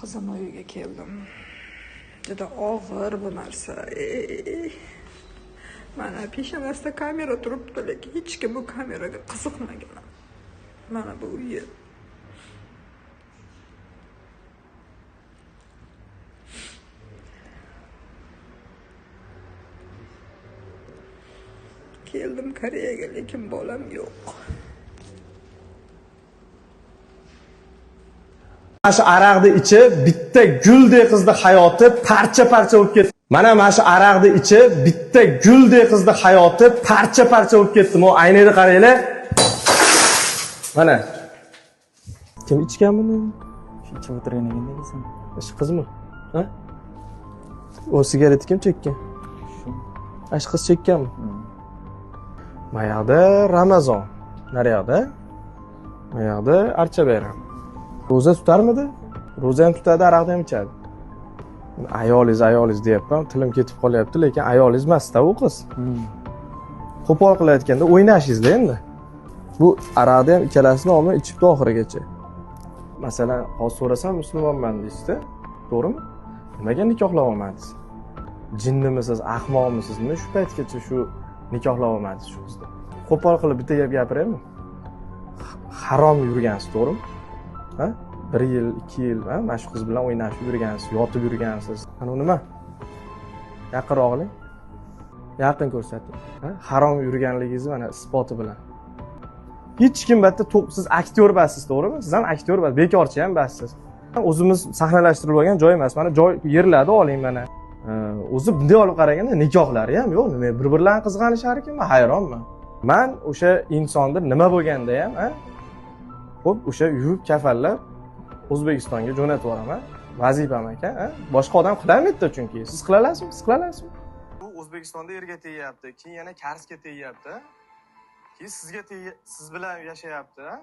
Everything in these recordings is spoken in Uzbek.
Qizim uyiga keldim. Juda og'ir bu narsa. Mana peshonasida kamera turibdi, lekin hech kim bu kameraga qiziqmagan. Mana bu uyi. Keldim Koreyaga, lekin bolam yo'q. Shu aroqni ichib bitta guldek qizni hayoti parcha-parcha bo'lib ketdi. Mana shu aroqni ichib bitta guldek qizni hayoti parcha-parcha bo'lib ketdi. Mo aynada qaranglar. Mana. Kim ichgan buni? Shu ichib o'tirgan ekanda sen. Shu qizmi? Ha? O sigaret kim chekkan? Shu qiz chekkanmi? Mayaqda Ramazon. Naryoqda? Mayaqda Archa bayram. Ro'za tutarmidi? Ro'za ham tutadi, aroqni ham ichadi. Ayolingiz deyapman, tilim ketib qolyapti, lekin ayolingiz emas-da u qiz. Qo'pol qilayotganda o'ynashingizda endi. Bu aroqni ham ikkalasini olmay ichibdi oxirigacha. Masalan, hozir so'rasam musulmonman deysiz-da, to'g'rimi? Nimaga nikohlab olmadingiz? Jinnimisiz, ahmoqmisiz? Nima shu paytgacha shu nikohlab olmadingiz shu qizni? Qo'pol qilib bitta gap gapiraymi? Harom yurgansiz, to'g'rimi? Ha? 1 yil, 2 yil, ha? Mana shu qiz bilan o'ynashib yurgansiz, yotib yurgansiz. Ana nima? Yaqinroq oling. Yaqin ko'rsating. Ha? Harom yurganligingizni mana isboti bilan. Hech kim bitta siz aktyor bassiz, to'g'rimi? Siz ham aktyor bas, bekorchi ham bassiz. O'zimiz sahnalashtirib olgan joy emas. Mana joy yerlarda oling mana. O'zi bunday olib qaraganda nikohlari ham yo'q, nima bir-birlariga qizg'anishar ekan, men hayronman. Men o'sha insonni nima bo'lganda ham, ha? Xo'p, o'sha yuvib kafallab O'zbekistonga jo'natib yuboraman. Vazifam ekan, ha? Boshqa odam qilamaydi chunki. Siz qilalasizmi? Siz qilalasizmi? Bu O'zbekistonda erga tegyapti, keyin yana Karsga tegyapti. Keyin sizga siz bilan yashayapti, ha?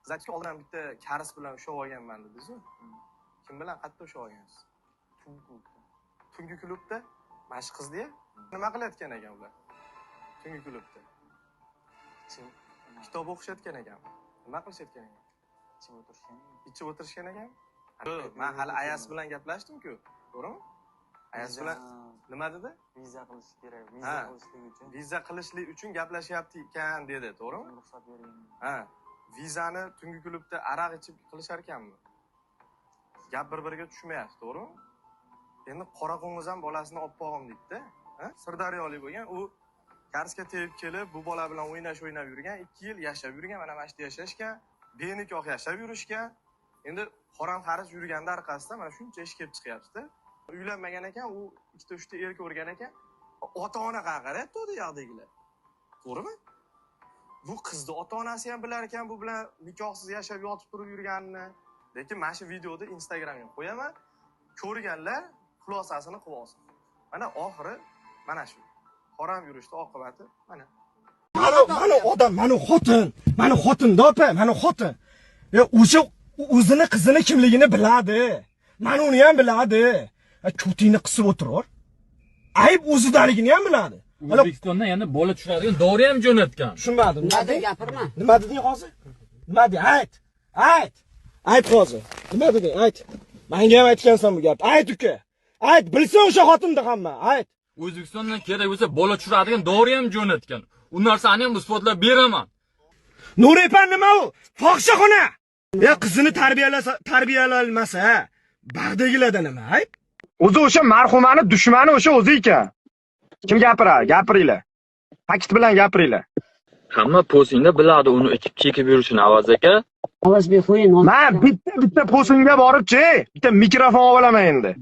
Siz aytgan oldin bitta Kars bilan ushlab olganman dedingiz-ku. Kim bilan qayerda ushlab olgansiz? Tungi klubda. Mana shu qizni nima qilayotgan ekan ular? Tungi klubda. Kitob o'qishayotgan ekan. Nima qilishayotgan ekan? Ichib o'tirishgan ekan. Men hali Ayas bilan gaplashdim-ku, to'g'rimi? Ayas bilan nima dedi? Viza qilish kerak. Viza qilishlik uchun gaplashyapti ekan dedi, to'g'rimi? Ruxsat bering. Ha. Vizani tungi klubda aroq ichib qilishar ekanmi? Gap bir-biriga tushmayapti, to'g'rimi? Endi Qoraqo'ng'iz ham bolasini olib qo'yim deydi-da. Ha? Sirdaryolik bo'lgan, u Karsga tegib kelib, bu bola bilan o'ynab yurgan, 2 yil yashab yurgan, mana mana shu yashashgan, benikoh yashab yurishgan. Endi xoram xaris yurganda orqasidan mana shuncha ish kelib chiqyapti-da. Uylanmagan ekan, u 2-3 ta er ko'rgan ekan. Ota-ona qaqaryapti u yoqdagilar. To'g'rimi? Bu qizni ota-onasi ham bilar ekan, bu bilan nikohsiz yashab yotib turib yurganini. Lekin mana shu videoni Instagramga qo'yaman. Ko'rganlar xulosasini qilib olsin. Mana oxiri mana shu. Xoram yurishdi oqibati mana. Mana odam, mana xotin-da opa, mana xotin. O'sha o'zini qizini kimligini biladi. Mana uni ham biladi. Cho'tingni qisib o'tirar. Ayb o'zidaligini ham biladi. O'zbekistondan yana bola tushiradigan dori ham jo'natgan. Tushunmadim. Nima deb gapirma. Nima deding hozir? Nima de? Ayt. Ayt hozir. Nima deding? Ayt. Menga ham aytgansan bu gapni. Ayt uka. Ayt, bilsin o'sha xotinni hamma. Ayt. O'zbekistondan kerak bo'lsa bola tushiradigan dori ham jo'natgan. U narsani ham isbotlab beraman. Nurepan nima u? Fohishaxona. Ya qizini tarbiyalanmasa, bag'dagilarda nima ayb? O'zi o'sha marhumani dushmani o'sha o'zi ekan. Kim gapiradi? Gapiringlar. Fakt bilan gapiringlar. Hamma posingda biladi uni ichib chekib yurishini avaz aka. Avazbek qo'ying. Men bitta posingga borib-chi, bitta mikrofon olaman endi.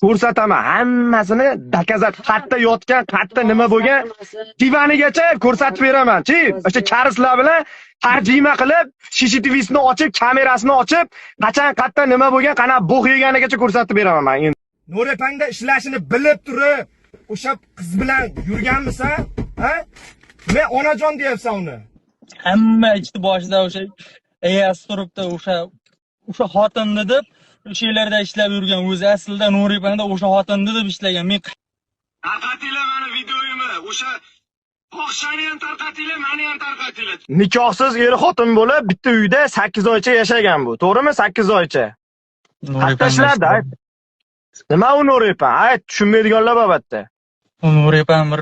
Ko'rsataman hammasini dokazat, qayerda yotgan, qayerda nima bo'lgan, divanigacha ko'rsatib beraman-chi. O'sha karislar bilan tarjima qilib, CCTV'sini ochib, kamerasini ochib, qachon qayerda nima bo'lgan, qana bug' yeganigacha ko'rsatib beraman men endi. Nurepangda ishlashini bilib turib, o'sha qiz bilan yurganmisan? Ha? Men onajon deyapsan uni. Hamma ichdi boshida o'sha AS turibdi, o'sha xotinni deb o'sha yerlarda ishlab yurgan, o'zi aslida Nurepangda o'sha xotinni deb ishlagan. Men tarqatinglar mana videoyimni, o'sha fohishani ham tarqatinglar, meni ham tarqatinglar. Nikohsiz er xotin bo'lib bitta uyda 8 oycha yashagan bu. To'g'rimi? 8 oycha. Qayerda ishlardi? Ayt. Nima u Nuripan? Ayt, tushunmaydiganlar albatta. Nuripan bir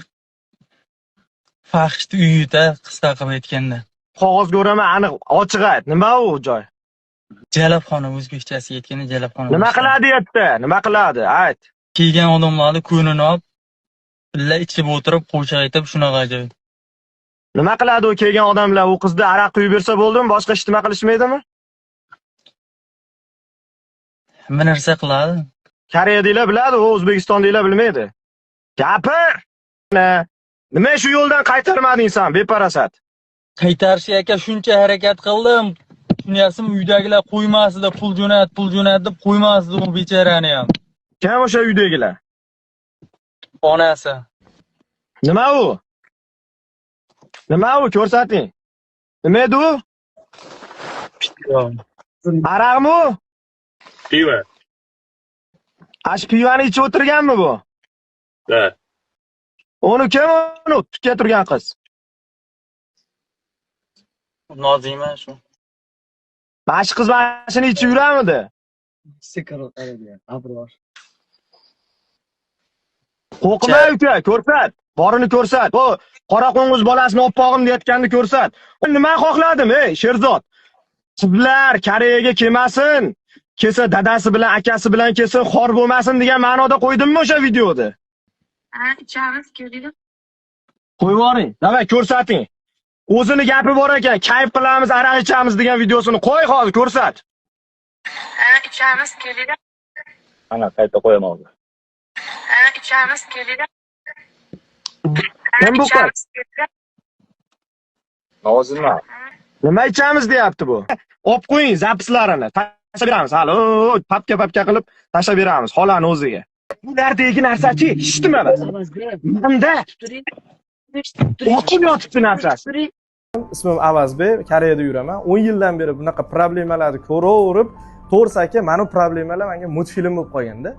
fahshni uyida qisqa qilib aytganda. Qog'ozga o'raman, aniq ochiq ayt. Nima u joy? Jalabxona o'zbekchasiga aytganda jalabxona. Nima qiladi yerda? Nima qiladi? Ayt. Kelgan odamlarni ko'nini olib, billa ichib o'tirib, qo'shiq aytib shunaqa joy. Nima qiladi u kelgan odamlar? U qizni aroq quyib bersa bo'ldimi? Boshqa ish nima qilishmaydimi? Hamma narsa qiladi. Koreyadagilar biladi, u O'zbekistondagilar bilmaydi. Gapir! Nima shu yo'ldan qaytarmading sen, beparasat? Qaytarish aka shuncha harakat qildim. Tushunasizmi, uydagilar qo'ymasdi, pul jo'nat deb qo'ymasdi u bechorani ham. Kim o'sha uydagilar? Onasi. Nima u? Nima u? Ko'rsating. Nima edi u? Aroqmi u? Pivo. Ash pivani ichib o'tirganmi bu? Da. Uni kim uni tutga turgan qiz? Nozima shu. Mana shu qiz mana shuni ichib yuramidi? Qo'rqma uka, ko'rsat. Borini ko'rsat. O, qora qo'ng'iz bolasini oppog'im deyotganini ko'rsat. Nima xohladim, Sherzod? Sizlar Koreyaga kelmasin, kelsa dadasi bilan, akasi bilan kelsin, xor bo'lmasin degan ma'noda qo'ydimmi o'sha videoni? Ha, ichamiz, keling. Qo'yib yuboring. Davay ko'rsating. O'zini gapi bor ekan, kayf qilamiz, aroq ichamiz degan videosini qo'y hozir ko'rsat. Ha, ichamiz, keling. Ana qayta qo'yaman. Ha, ichamiz, keling. Kim bu qiz? Nozima. Nima ichamiz deyapti bu? Olib qo'ying zapislarini. Tashlab beramiz. Hali papka qilib tashlab beramiz xolani o'ziga. Bulardagi narsachi, eshitdimi? Manda o'qib yotibdi narsasi. Ismim Avazbek, Koreyada yuraman. 10 yildan beri bunaqa problemalarni ko'raverib, to'g'risi aka, mana bu problemalar menga multfilm bo'lib qolganda.